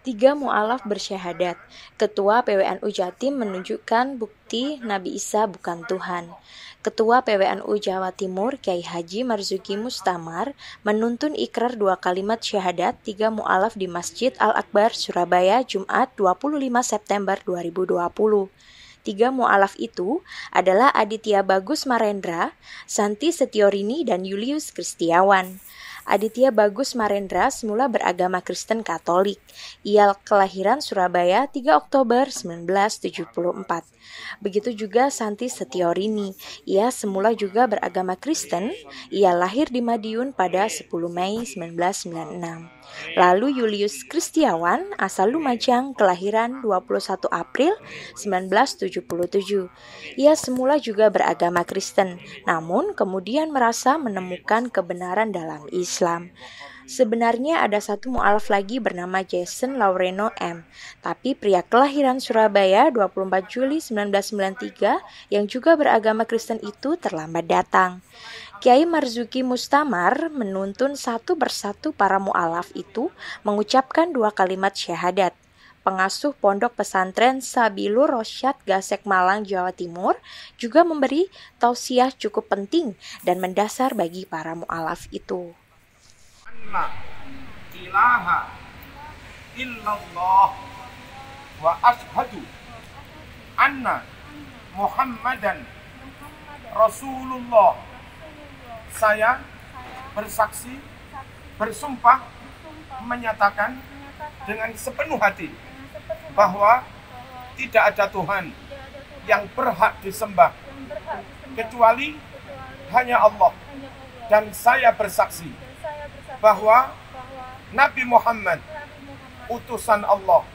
Tiga mu'alaf bersyahadat. Ketua PWNU Jatim menunjukkan bukti Nabi Isa bukan Tuhan. Ketua PWNU Jawa Timur Kiai Haji Marzuki Mustamar menuntun ikrar 2 kalimat syahadat 3 mu'alaf di Masjid Al-Akbar Surabaya Jumat 25 September 2020. 3 mu'alaf itu adalah Aditya Bagus Marendra, Santi Setiorini, dan Julius Kristiawan. Aditya Bagus Marendra semula beragama Kristen Katolik. Ia kelahiran Surabaya 3 Oktober 1974. Begitu juga Santi Setiorini. Ia semula juga beragama Kristen. Ia lahir di Madiun pada 10 Mei 1996. Lalu Julius Kristiawan asal Lumajang, kelahiran 21 April 1977. Ia semula juga beragama Kristen, namun kemudian merasa menemukan kebenaran dalam Islam. Sebenarnya ada satu mu'alaf lagi bernama Jason Laureno M. Tapi pria kelahiran Surabaya 24 Juli 1993 yang juga beragama Kristen itu terlambat datang. Kiai Marzuki Mustamar menuntun satu persatu para mu'alaf itu mengucapkan 2 kalimat syahadat. Pengasuh Pondok Pesantren Sabilur Rosyad Gasek Malang, Jawa Timur juga memberi tausiah cukup penting dan mendasar bagi para mu'alaf itu. La ilaha illallah wa ashhadu anna Muhammadan Rasulullah. Saya bersaksi, bersumpah, menyatakan dengan sepenuh hati bahwa tidak ada Tuhan yang berhak disembah kecuali hanya Allah. Dan saya bersaksi bahwa Nabi Muhammad utusan Allah,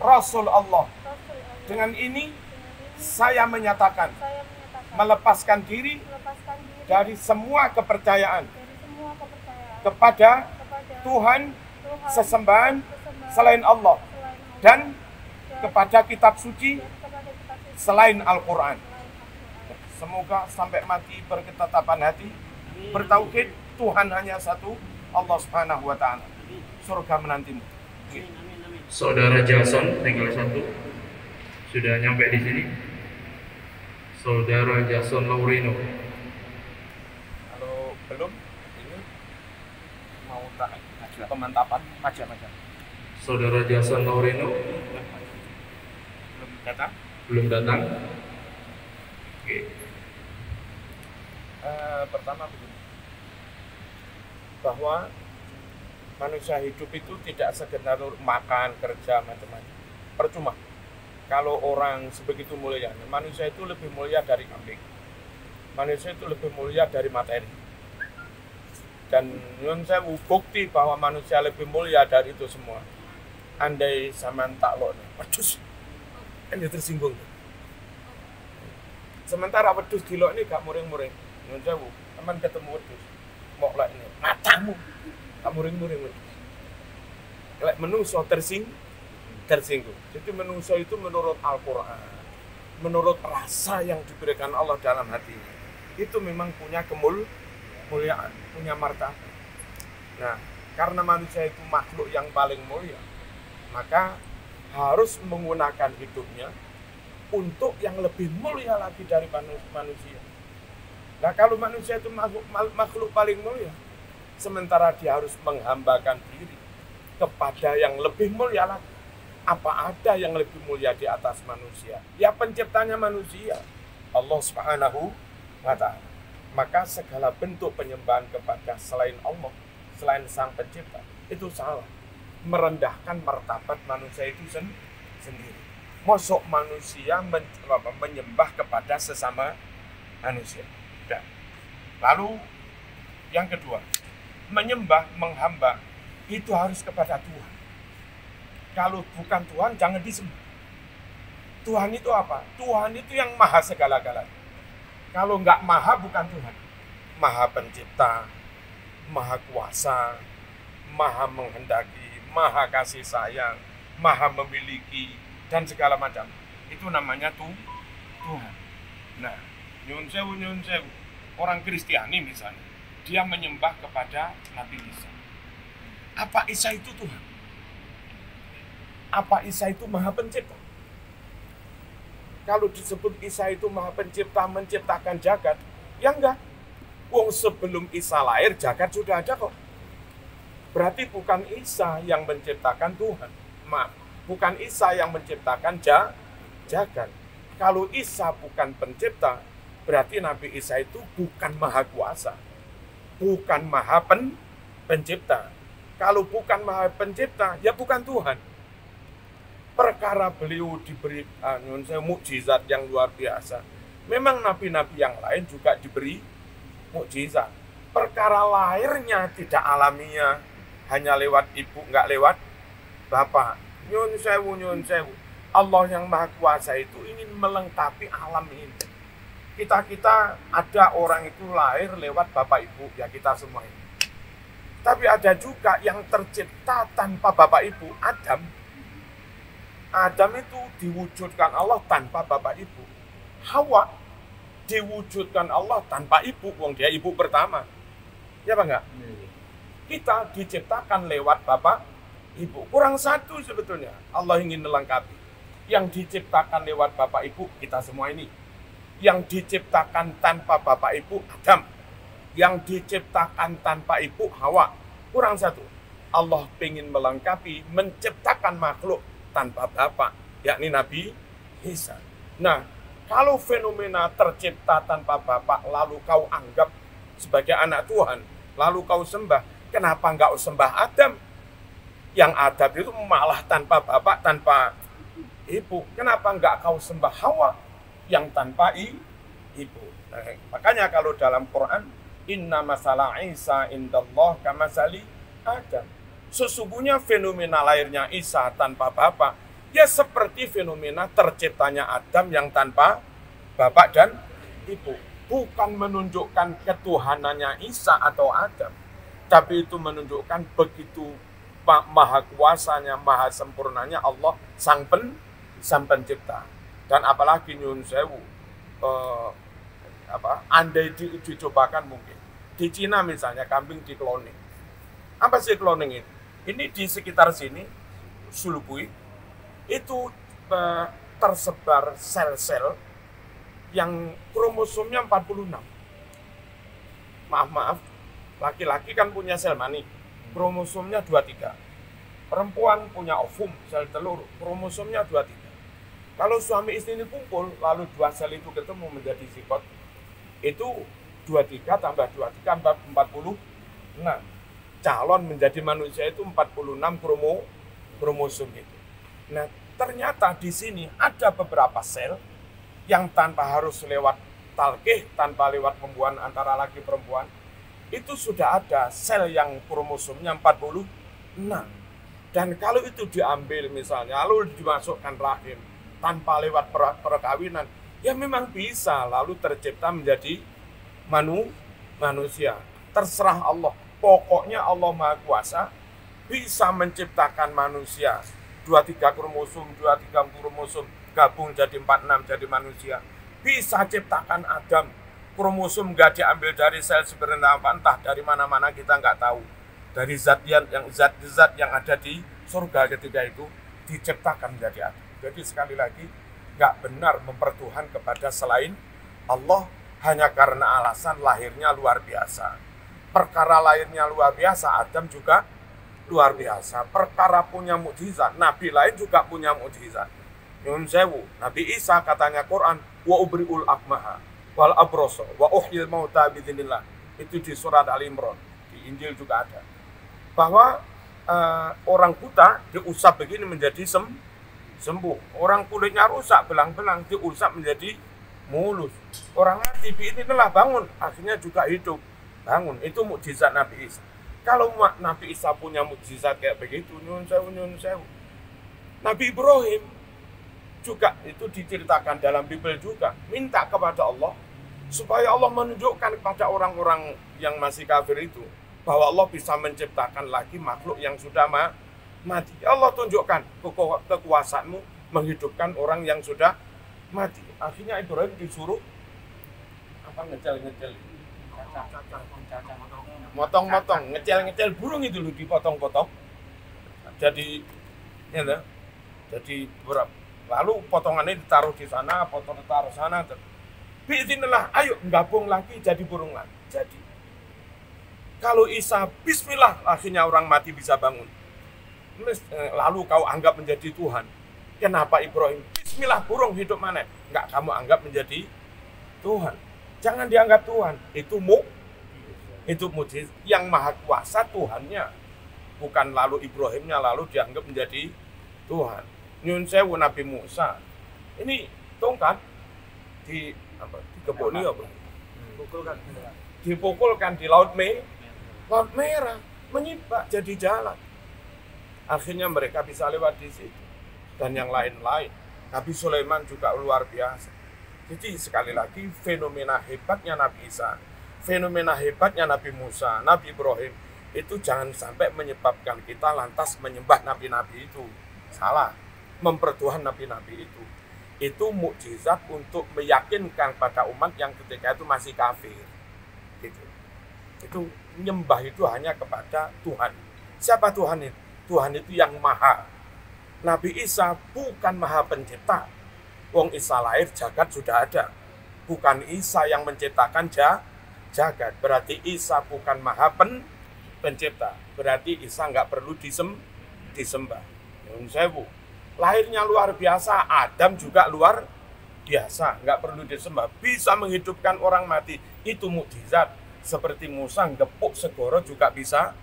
Rasul Allah. Dengan ini saya menyatakan melepaskan diri dari semua kepercayaan kepada Tuhan sesembahan selain Allah dan kepada kitab suci selain Al-Quran. Semoga sampai mati berketetapan hati, bertauhid Tuhan hanya satu, Allah Subhanahu wa Ta'ala. Surga menantimu. Saudara Jason tinggal satu, sudah nyampe di sini. Saudara Jason Laurino. Kalau belum, ini mau tak pemantapan, macam-macam. Saudara Jason Laurino Belum datang? belum datang. Oke. Pertama begini, bahwa manusia hidup itu tidak sekedar makan, kerja, macam-macam. Percuma. Kalau orang sebegitu mulia, manusia itu lebih mulia dari kambing. Manusia itu lebih mulia dari materi. Dan nyun sewu bukti bahwa manusia lebih mulia dari itu semua. Andai zaman taklok, wedhus, kan dia tersinggung. Sementara wedhus dilok ini gak muring-muring. Nyun sewu, teman ketemu wedhus. Mok lah ini, matamu tak muring-muring. Lek menungso tersinggung. Jadi menungso itu menurut Al-Quran, menurut rasa yang diberikan Allah dalam hatinya, itu memang punya kemuliaan, punya martabat. Nah, karena manusia itu makhluk yang paling mulia, maka harus menggunakan hidupnya untuk yang lebih mulia lagi dari manusia. Nah, kalau manusia itu makhluk paling mulia, sementara dia harus menghambakan diri kepada yang lebih mulia lagi. Apa ada yang lebih mulia di atas manusia? Ya penciptanya manusia, Allah Subhanahu wa Ta'ala. Maka segala bentuk penyembahan kepada selain Allah, selain Sang Pencipta, itu salah. Merendahkan martabat manusia itu sendiri. Mosok manusia menyembah kepada sesama manusia. Dan lalu yang kedua, menyembah, menghamba itu harus kepada Tuhan. Kalau bukan Tuhan, jangan disembah. Tuhan itu apa? Tuhan itu yang maha segala-galanya. Kalau nggak maha, bukan Tuhan. Maha pencipta, maha kuasa, maha menghendaki, maha kasih sayang, maha memiliki, dan segala macam. Itu namanya Tuhan. Nah, nyun sewu. Orang Kristiani misalnya, dia menyembah kepada Nabi Isa. Apa Isa itu Tuhan? Apa Isa itu maha pencipta? Kalau disebut Isa itu maha pencipta, menciptakan jagat, ya enggak. Wong sebelum Isa lahir, jagat sudah ada kok. Berarti bukan Isa yang menciptakan Tuhan. Maaf, bukan Isa yang menciptakan jagat. Kalau Isa bukan pencipta, berarti Nabi Isa itu bukan maha kuasa. Bukan maha pencipta. Kalau bukan maha pencipta, ya bukan Tuhan. Perkara beliau diberi mukjizat yang luar biasa. Memang nabi-nabi yang lain juga diberi mukjizat. Perkara lahirnya tidak alamiah, hanya lewat ibu, nggak lewat bapak. Nyun sewu. Allah yang maha kuasa itu ingin melengkapi alam ini. Kita ada orang itu lahir lewat bapak ibu, ya kita semua ini. Tapi ada juga yang tercipta tanpa bapak ibu, Adam. Adam itu diwujudkan Allah tanpa bapak ibu. Hawa diwujudkan Allah tanpa ibu, wong dia ibu pertama. Ya apa enggak? Kita diciptakan lewat bapak ibu. Kurang satu sebetulnya. Allah ingin melengkapi. Yang diciptakan lewat bapak ibu, kita semua ini. Yang diciptakan tanpa bapak ibu, Adam. Yang diciptakan tanpa ibu, Hawa. Kurang satu. Allah ingin melengkapi, menciptakan makhluk tanpa bapak, yakni Nabi Isa. Nah, kalau fenomena tercipta tanpa bapak, lalu kau anggap sebagai anak Tuhan, lalu kau sembah, kenapa enggak sembah Adam? Yang Adam itu malah tanpa bapak, tanpa ibu. Kenapa enggak kau sembah Hawa yang tanpa ibu? Nah, makanya kalau dalam Quran, inna masalah Isa indallah kamasali Adam. Sesungguhnya fenomena lahirnya Isa tanpa bapak, ya seperti fenomena terciptanya Adam yang tanpa bapak dan ibu. Bukan menunjukkan ketuhanannya Isa atau Adam, tapi itu menunjukkan begitu maha kuasanya, maha sempurnanya Allah sang pencipta. Dan apalagi nyun sewu, andai dicobakan mungkin di Cina misalnya kambing di cloning. Apa sih cloning itu? Ini di sekitar sini, Sulubui, itu tersebar sel-sel yang kromosomnya 46. Maaf, laki-laki kan punya sel mani, kromosomnya 23. Perempuan punya ovum, sel telur, kromosomnya 23. Kalau suami istri ini kumpul, lalu dua sel itu ketemu menjadi zigot, itu 23 tambah 23 tambah 46. Calon menjadi manusia itu 46 kromosom itu. Nah, ternyata di sini ada beberapa sel yang tanpa harus lewat talqih, tanpa lewat pembuahan antara laki perempuan, itu sudah ada sel yang kromosomnya 46. Dan kalau itu diambil misalnya, lalu dimasukkan rahim tanpa lewat perkawinan, ya memang bisa lalu tercipta menjadi manusia. Terserah Allah. Pokoknya Allah Maha Kuasa bisa menciptakan manusia 23 kromosom gabung jadi 46 jadi manusia. Bisa ciptakan Adam, kromosom nggak diambil dari sel sebenarnya entah dari mana-mana kita nggak tahu. Dari zat yang ada di surga ketika itu diciptakan menjadi Adam. Jadi sekali lagi nggak benar mempertuhan kepada selain Allah hanya karena alasan lahirnya luar biasa. Perkara lainnya luar biasa, Adam juga luar biasa. Perkara punya mukjizat, nabi lain juga punya mukjizat. Nyun sewu, Nabi Isa katanya Quran, wa ubriul akmaha wal abroso wa uhyil mauta bidzinillah. Itu di surat Al Imran, di Injil juga ada. Bahwa orang buta diusap begini menjadi sembuh. Orang kulitnya rusak, belang-belang diusap menjadi mulus. Orang mati inilah bangun, akhirnya juga hidup. Bangun, itu mukjizat Nabi Isa. Kalau Nabi Isa punya mukjizat kayak begitu, nyun sewu. Nabi Ibrahim juga itu diceritakan dalam Bible juga, minta kepada Allah supaya Allah menunjukkan kepada orang-orang yang masih kafir itu bahwa Allah bisa menciptakan lagi makhluk yang sudah mati. Allah tunjukkan kekuasaanmu menghidupkan orang yang sudah mati. Akhirnya Ibrahim disuruh ngecel-ngecel, motong-motong, ngecel-ngecel burung itu loh, dipotong-potong. Jadi, ya, Jadi lalu potongannya ditaruh di sana, potong ditaruh sana. Biiznillah, ayo gabung lagi jadi burung lagi. Jadi kalau Isa bismillah, akhirnya orang mati bisa bangun. Lalu kau anggap menjadi Tuhan. Kenapa Ibrahim bismillah burung hidup mana? Enggak kamu anggap menjadi Tuhan. Jangan dianggap Tuhan. Itu mujizat yang maha kuasa Tuhannya. Bukan lalu Ibrahimnya lalu dianggap menjadi Tuhan. Nyun sewu Nabi Musa. Ini tongkat dikeboni apa? Dipukulkan di laut merah, menyibak jadi jalan. Akhirnya mereka bisa lewat di situ dan yang lain-lain. Nabi Sulaiman juga luar biasa. Jadi sekali lagi fenomena hebatnya Nabi Isa, fenomena hebatnya Nabi Musa, Nabi Ibrahim itu jangan sampai menyebabkan kita lantas menyembah nabi-nabi itu. Salah. Mempertuhan nabi-nabi itu mukjizat untuk meyakinkan pada umat yang ketika itu masih kafir. Gitu. Itu nyembah itu hanya kepada Tuhan. Siapa Tuhan itu? Tuhan itu yang maha. Nabi Isa bukan maha pencipta. Wong Isa lahir jagat sudah ada. Bukan Isa yang menciptakan jagat. Berarti Isa bukan maha pencipta. Berarti Isa nggak perlu disembah. Nyun sewu. Lahirnya luar biasa, Adam juga luar biasa, nggak perlu disembah, bisa menghidupkan orang mati, itu mukjizat. Seperti Musa gepuk segoro juga bisa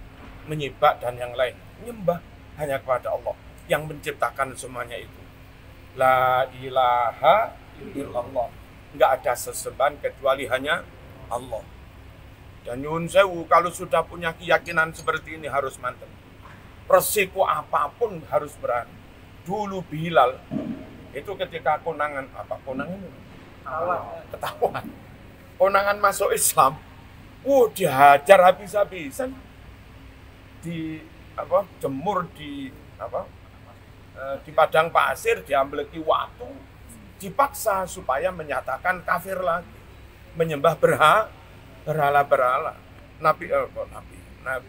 menyibak dan yang lain. Nyembah hanya kepada Allah yang menciptakan semuanya itu. La ilaha illallah, nggak ada sesembahan kecuali hanya Allah. Dan nyun sewu kalau sudah punya keyakinan seperti ini harus mantap. Resiko apapun harus berani. Dulu Bilal itu ketika konangan ketahuan konangan masuk Islam, dihajar habis-habisan, jemur di padang pasir, diambilki waktu, dipaksa supaya menyatakan kafir lagi, menyembah berhala.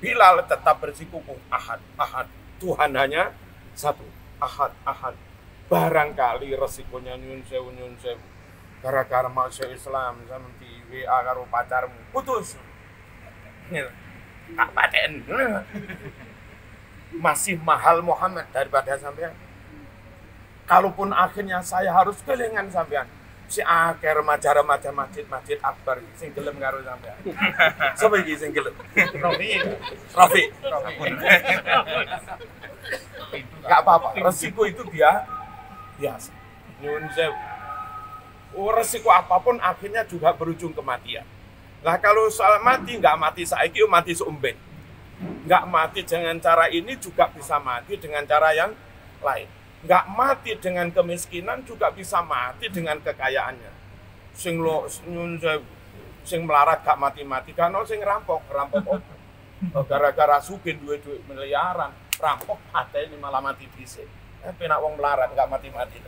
Bilal tetap bersikukuh ahad, Tuhan hanya satu. Ahad. Barangkali resikonya nyun sewu. Gara-gara masuk Islam sama di WA karo pacarmu, putus. Tak paten. Masih mahal Muhammad daripada sampean. Kalaupun akhirnya saya harus kelingan sampean, si akeh remaja-remaja masjid akbar sing gelem karo sampean. Sapa iki sing gelem? Rafi. Gak apa-apa, resiko itu biasa. Nyun sewu. Resiko apapun akhirnya juga berujung kematian. Nah kalau soal mati, nggak mati saiki, mati seumben. Nggak mati dengan cara ini juga bisa mati dengan cara yang lain. Nggak mati dengan kemiskinan juga bisa mati dengan kekayaannya. Sing melarat gak mati-mati, karena sing rampok. Gara-gara sugih duit miliaran, rampok ada ini malah mati dhisik. Penak wong melarat nggak mati-mati.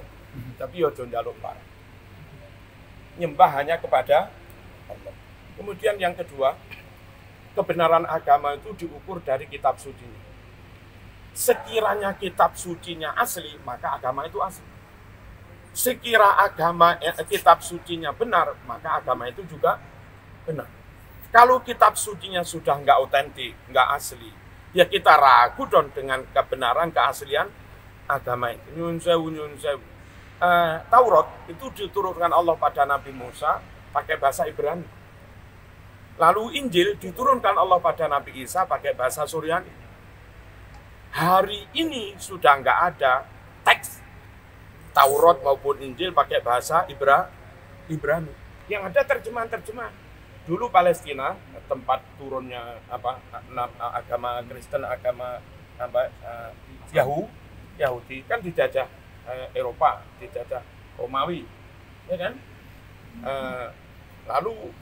Tapi yo aja njaluk melarat. Nyembah hanya kepada Allah. Kemudian yang kedua, kebenaran agama itu diukur dari kitab sucinya. Sekiranya kitab sucinya asli, maka agama itu asli. Sekira kitab sucinya benar, maka agama itu juga benar. Kalau kitab sucinya sudah nggak otentik, nggak asli, ya kita ragu dong dengan kebenaran, keaslian agama itu. Nyun sewu. Taurat itu diturunkan Allah pada Nabi Musa pakai bahasa Ibrani. Lalu Injil diturunkan Allah pada Nabi Isa pakai bahasa Suryani. Hari ini sudah nggak ada teks Taurat maupun Injil pakai bahasa Ibrani. Yang ada terjemahan. Dulu Palestina, tempat turunnya agama Kristen, agama Yahudi kan dijajah Eropa, dijajah Romawi, ya kan? Lalu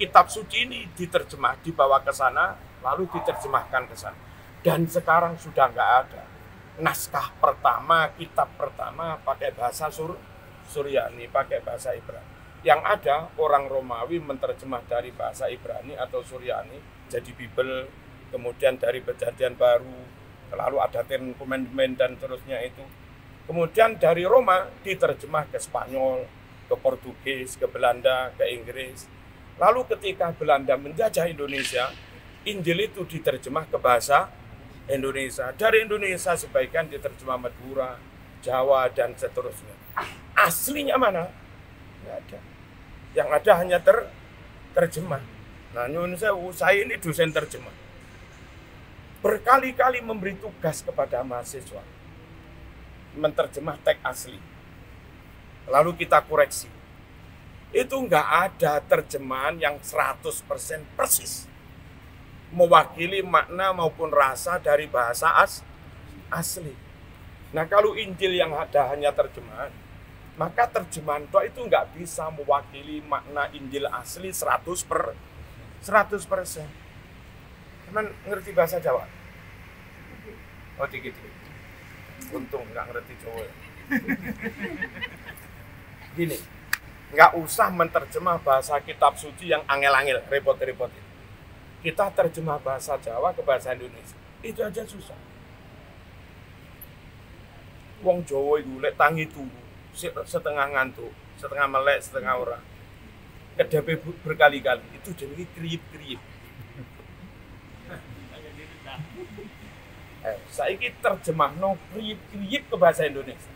kitab suci ini diterjemah, dibawa ke sana, lalu diterjemahkan ke sana. Dan sekarang sudah nggak ada. Naskah pertama, kitab pertama pakai bahasa Suryani, pakai bahasa Ibrani. Yang ada orang Romawi menerjemah dari bahasa Ibrani atau Suryani jadi Bible, kemudian dari Perjanjian Baru lalu ada Ten Commandment dan terusnya itu. Kemudian dari Roma diterjemah ke Spanyol, ke Portugis, ke Belanda, ke Inggris. Lalu ketika Belanda menjajah Indonesia, Injil itu diterjemah ke bahasa Indonesia. Dari Indonesia sebagian diterjemah Madura, Jawa, dan seterusnya. Aslinya mana? Nggak ada. Yang ada hanya terjemah. Nah, nyun sewu, saya ini dosen terjemah. Berkali-kali memberi tugas kepada mahasiswa menterjemah teks asli. Lalu kita koreksi. Itu nggak ada terjemahan yang 100% persis. Mewakili makna maupun rasa dari bahasa asli. Nah, kalau Injil yang ada hanya terjemahan, maka terjemahan itu nggak bisa mewakili makna Injil asli 100%. Cuman ngerti bahasa Jawa? Oh, dikit. Untung nggak ngerti Jawa. Gini, nggak usah menterjemah bahasa kitab suci yang angel-angel, repot-repot. Kita terjemah bahasa Jawa ke bahasa Indonesia, itu aja susah. Wong Jawa itu lek tangi turu, setengah ngantuk, setengah melek, setengah ora. Kedepe berkali-kali, itu jadi kriip-kriip. Saiki terjemahno kriip-kriip ke bahasa Indonesia.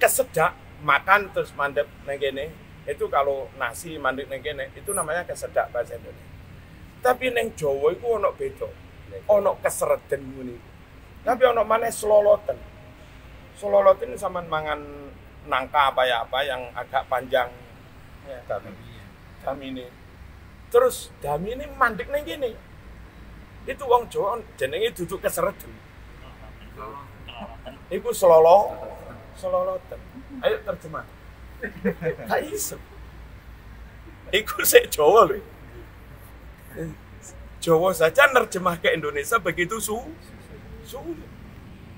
Kesedak makan terus mandek neng kene. Itu kalau nasi mandek neng kene itu namanya kesedak bahasa Indonesia. Tapi neng Jawa itu ono beda. Ono kesereden ngene. Tapi ono maneh sloloten. Sloloten sampean mangan nangka apa yang agak panjang ya, damine. Terus damine mandek neng kene. Itu wong Jawa jenenge duduk kesereden. Iku seloloten. Ayo terjemah. Gak iso. Iku sik Jawa lho. Jawa saja nerjemah ke Indonesia begitu sulit.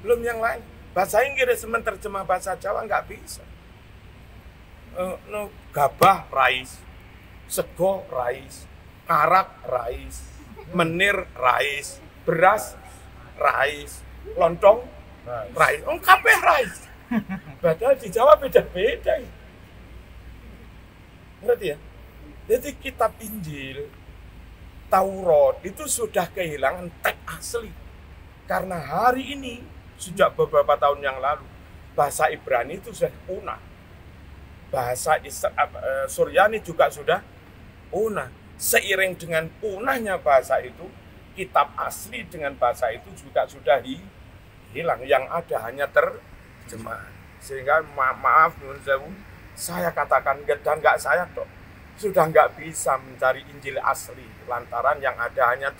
Belum yang lain. Bahasa Inggris menerjemah bahasa Jawa nggak bisa. Gabah rais, sego rais, karak rais, menir rais, beras rais, lontong rais. Kabeh rais. Padahal di Jawa beda-beda. Ngerti ya? Jadi kitab Injil, Taurat itu sudah kehilangan teks asli. Karena hari ini, sejak beberapa tahun yang lalu, bahasa Ibrani itu sudah punah. Bahasa Suryani juga sudah punah. Seiring dengan punahnya bahasa itu, kitab asli dengan bahasa itu juga sudah hilang. Yang ada hanya terjemahan. Sehingga maaf nyuwun sewu, saya katakan dan nggak saya kok sudah nggak bisa mencari Injil asli lantaran yang ada hanya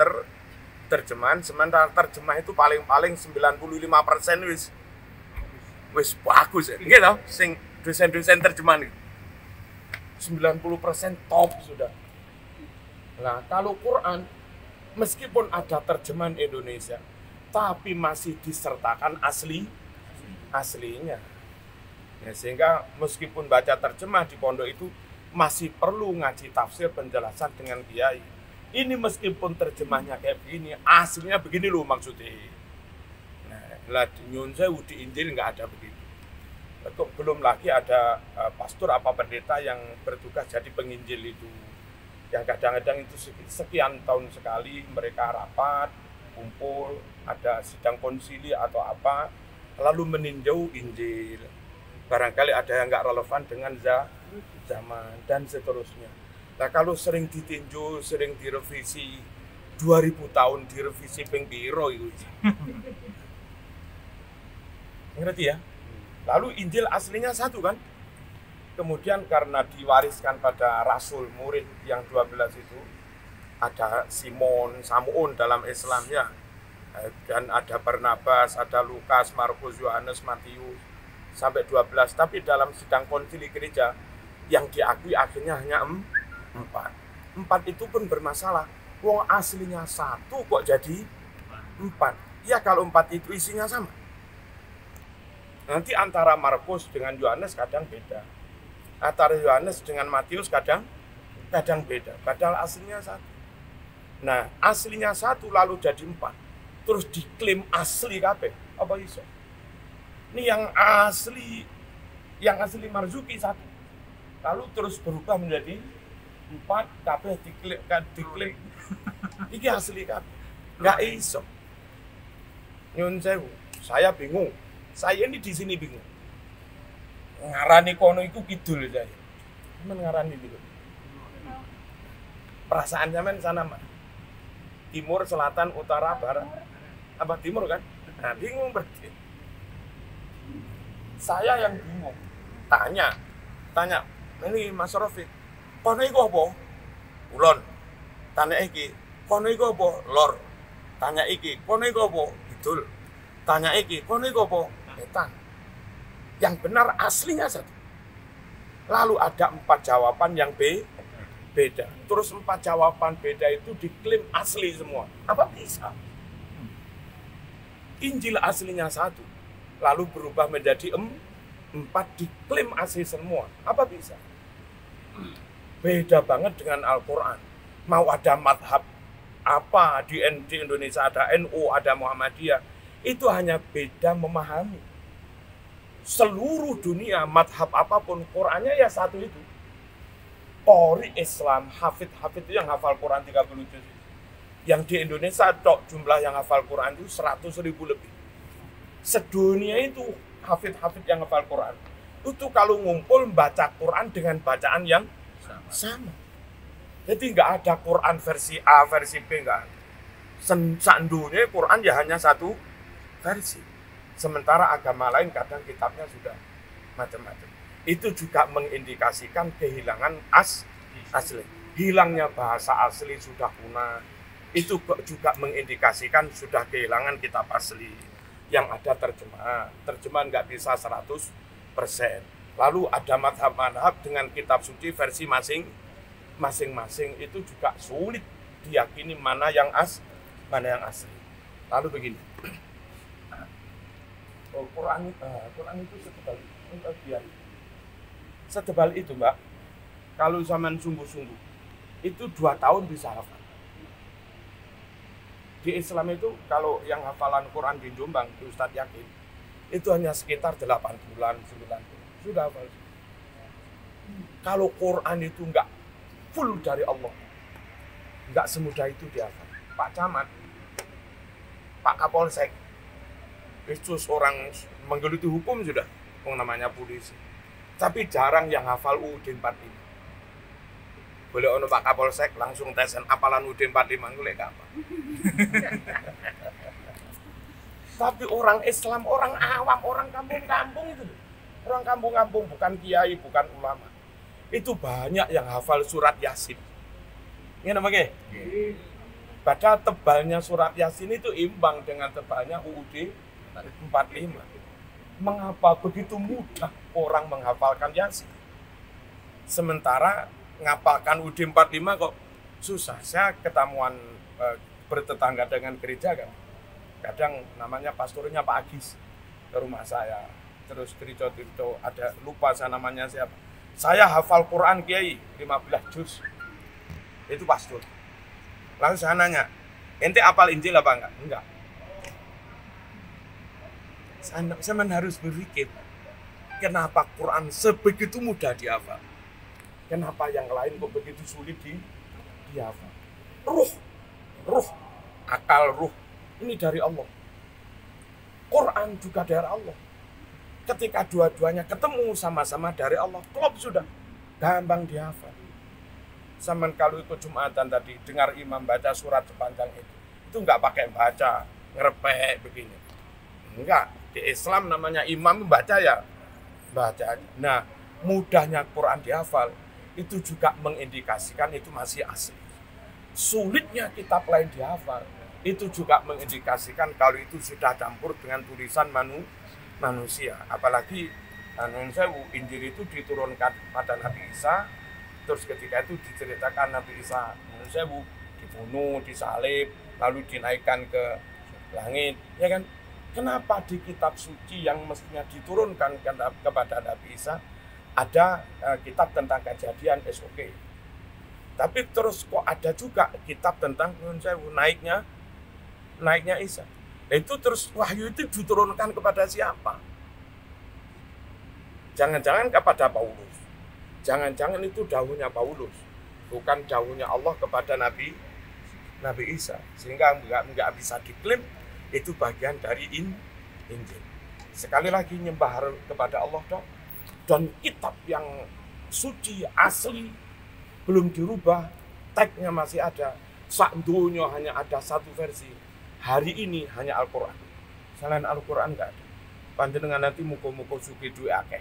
terjemahan. Sementara terjemah itu paling 95% wis bagus ya. Gitu, sing dosen-dosen terjemahan itu 90% top sudah. Nah, kalau Quran meskipun ada terjemahan Indonesia tapi masih disertakan aslinya. Ya, sehingga meskipun baca terjemah di pondok itu masih perlu ngaji tafsir penjelasan dengan kiai. Ini meskipun terjemahnya kayak begini, aslinya begini loh maksudnya. Nah, nyun sewu di Injil nggak ada begitu. Belum lagi ada pastor apa pendeta yang bertugas jadi penginjil itu. Yang kadang-kadang itu sekian tahun sekali mereka rapat, kumpul, ada sidang konsili atau apa, lalu meninjau Injil. Barangkali ada yang nggak relevan dengan zaman dan seterusnya. Nah, kalau sering ditinjau, sering direvisi, 2000 tahun direvisi ping piro itu. Ngerti ya? Lalu Injil aslinya satu kan? Kemudian karena diwariskan pada rasul murid yang 12 itu, ada Samuel dalam Islamnya, dan ada Barnabas, ada Lukas, Markus, Yohanes, Matius, sampai 12. Tapi dalam sidang konsili gereja yang diakui akhirnya hanya 4. 4 itu pun bermasalah. Wong aslinya 1 kok jadi 4. Ya kalau 4 itu isinya sama. Nanti antara Markus dengan Yohanes kadang beda. Antara Yohanes dengan Matius kadang beda, padahal aslinya satu. Nah, aslinya satu lalu jadi 4. Terus diklaim asli kabeh. Apa iso? Ini yang asli Marzuki 1. Lalu terus berubah menjadi 4, kabeh diklaim. Iki asli kabeh. Enggak iso. Nyun sewu, saya bingung. Saya ini di sini bingung. Ngarani kono iku kidul saya. Men ngarani gitu. Perasaan sampean sana mana? Timur, selatan, utara, barat. Apa timur kan? Nah, bingung berarti. Saya yang bingung. Tanya. Ini Mas Rafiq. Kono iku apa? Ulon. Tanya iki. Kono iku apa? Lor. Tanya iki. Kono iku apa? Kidul. Tanya iki. Kono iku apa? Wetan. Yang benar aslinya satu. Lalu ada 4 jawaban yang beda. Terus 4 jawaban beda itu diklaim asli semua. Apa bisa? Injil aslinya 1. Lalu berubah menjadi 4 diklaim asli semua. Apa bisa? Beda banget dengan Al-Quran. Mau ada madhab apa di Indonesia, ada NU, ada Muhammadiyah. Itu hanya beda memahami. Seluruh dunia, madhab apapun, Qurannya ya satu itu. Qori Islam, hafid itu yang hafal Quran 30 juz. Yang di Indonesia jumlah yang hafal Quran itu 100.000 lebih. Sedunia itu hafid yang hafal Quran. Itu kalau ngumpul baca Quran dengan bacaan yang sama. Jadi nggak ada Quran versi A, versi B, nggak ada. Sandunya Quran ya hanya satu versi. Sementara agama lain kadang kitabnya sudah macam-macam. Itu juga mengindikasikan kehilangan asli. Hilangnya bahasa asli sudah punah. Itu juga mengindikasikan sudah kehilangan kitab asli. Yang ada terjemahan nggak bisa 100%. Lalu ada madhab dengan kitab suci versi masing-masing. Itu juga sulit diyakini mana yang asli. Lalu begini. Quran itu setebal itu Mbak. Kalau zaman sungguh-sungguh itu 2 tahun bisa hafal. Di Islam itu kalau yang hafalan Quran di Jombang, di Ustadz Yakin, itu hanya sekitar 8 bulan, 9 bulan sudah hafal. Kalau Quran itu enggak full dari Allah, enggak semudah itu dihafal. Pak Camat, Pak Kapolsek, itu orang menggeluti hukum sudah, namanya polisi. Tapi jarang yang hafal UUD 45. Boleh ono Pak Kapolsek langsung tesen apalan UUD 45 golek apa. Tapi orang Islam, orang awam, orang kampung-kampung itu. Orang kampung-kampung bukan kiai, bukan ulama. Itu banyak yang hafal surat Yasin. Ini namanya? Padahal tebalnya surat Yasin itu imbang dengan tebalnya UUD 45. Mengapa begitu mudah orang menghafalkan Yasin? Sementara ngapalkan UUD 45 kok susah. Saya ketemuan bertetangga dengan gereja kan. Kadang namanya pastornya Pak Agis ke rumah saya. Terus cerita-cerita ada lupa saya namanya siapa. Saya hafal Quran Kiai 15 juz. Itu pastor. Lalu saya nanya, ente hafal Injil apa enggak? Enggak. Saya harus berpikir, kenapa Quran sebegitu mudah dihafal? Kenapa yang lain kok begitu sulit dihafal? Ruh, akal ruh, ini dari Allah. Quran juga dari Allah. Ketika dua-duanya ketemu sama-sama dari Allah, klop sudah, gampang dihafal. Sama kalau ikut Jumatan tadi, dengar imam baca surat sepanjang itu enggak pakai baca, ngerepek begini. Enggak, di Islam namanya imam baca ya, baca. Nah, mudahnya Quran dihafal, itu juga mengindikasikan itu masih asli. Sulitnya kitab lain dihafal, itu juga mengindikasikan kalau itu sudah campur dengan tulisan manusia. Apalagi Injil itu diturunkan pada Nabi Isa, terus ketika itu diceritakan Nabi Isa dibunuh, disalib, lalu dinaikkan ke langit, ya kan? Kenapa di kitab suci yang mestinya diturunkan kepada Nabi Isa ada kitab tentang kejadian SOK. Tapi terus kok ada juga kitab tentang naiknya Isa. Nah, itu terus wahyu itu diturunkan kepada siapa? Jangan-jangan kepada Paulus. Jangan-jangan itu dawuhnya Paulus, bukan dawuhnya Allah kepada Nabi Isa. Sehingga nggak bisa diklaim itu bagian dari Injil. Sekali lagi nyembah kepada Allah dong. Dan kitab yang suci, asli, belum dirubah, tagnya masih ada. Sak dunia hanya ada satu versi. Hari ini hanya Al-Quran. Selain Al-Quran nggak ada. Panjenengan nanti muko-muko suki duwe akeh.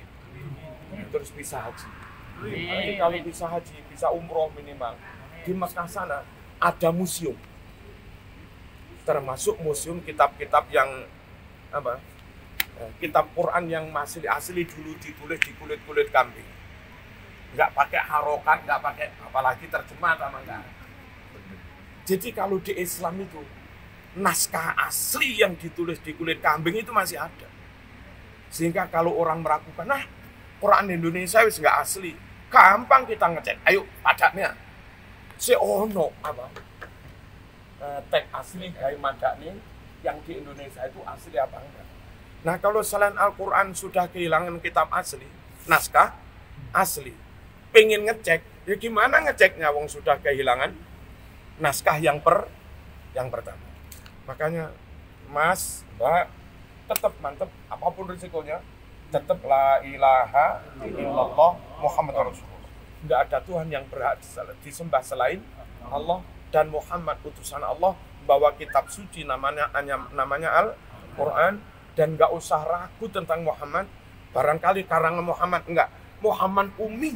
Terus bisa haji. Nanti kalau bisa haji, bisa umroh minimal. Di Mekah sana ada museum. Termasuk museum kitab-kitab yang kitab Quran yang masih asli dulu ditulis di kulit kambing. Nggak pakai harokat, nggak pakai apalagi terjemah sama enggak. Jadi kalau di Islam itu naskah asli yang ditulis di kulit kambing itu masih ada. Sehingga kalau orang meragukan, nah Quran Indonesia wis nggak asli, gampang kita ngecek. Ayo pajaknya, ono tag asli dari madaknya yang di Indonesia itu asli apa enggak? Nah kalau selain Al-Quran sudah kehilangan kitab asli, naskah asli, pengen ngecek, ya gimana ngeceknya wong sudah kehilangan naskah yang pertama. Makanya Mas, Mbak, tetap mantep apapun risikonya, tetap la ilaha illallah Muhammad Rasulullah. Nggak ada Tuhan yang berhak disembah selain Allah, dan Muhammad utusan Allah, bawa kitab suci namanya Al-Quran, dan nggak usah ragu tentang Muhammad. Barangkali karangan Muhammad enggak, Muhammad umi,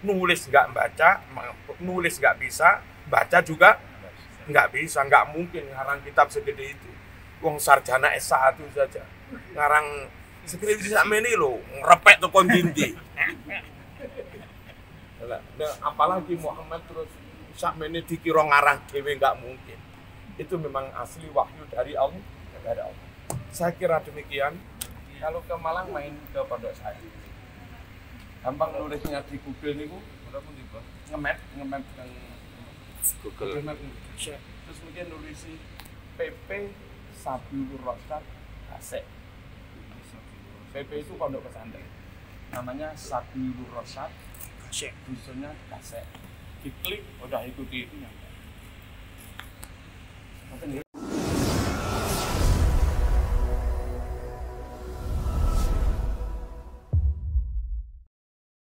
nulis nggak baca, nulis nggak bisa, baca juga nggak bisa, nggak mungkin ngarang kitab segede itu. Wong sarjana S1 saja ngarang segede sakmene lho, ngrepek tekan dindi. Nah, apalagi Muhammad terus sakmene dikira ngarang dhewe, nggak mungkin. Itu memang asli wahyu dari Allah. Saya kira demikian. Kalau ke Malang main ke pondok saya. Gampang nulisnya di Google niku, nge-map yang Google Map. Terus mungkin nulis PP Sabiul Rosyad Kasek. PP itu pondok pesantren. Namanya Sabiul Rosyad Kasek. Tulisannya Kasek. Diklik udah ikuti itu nyampe.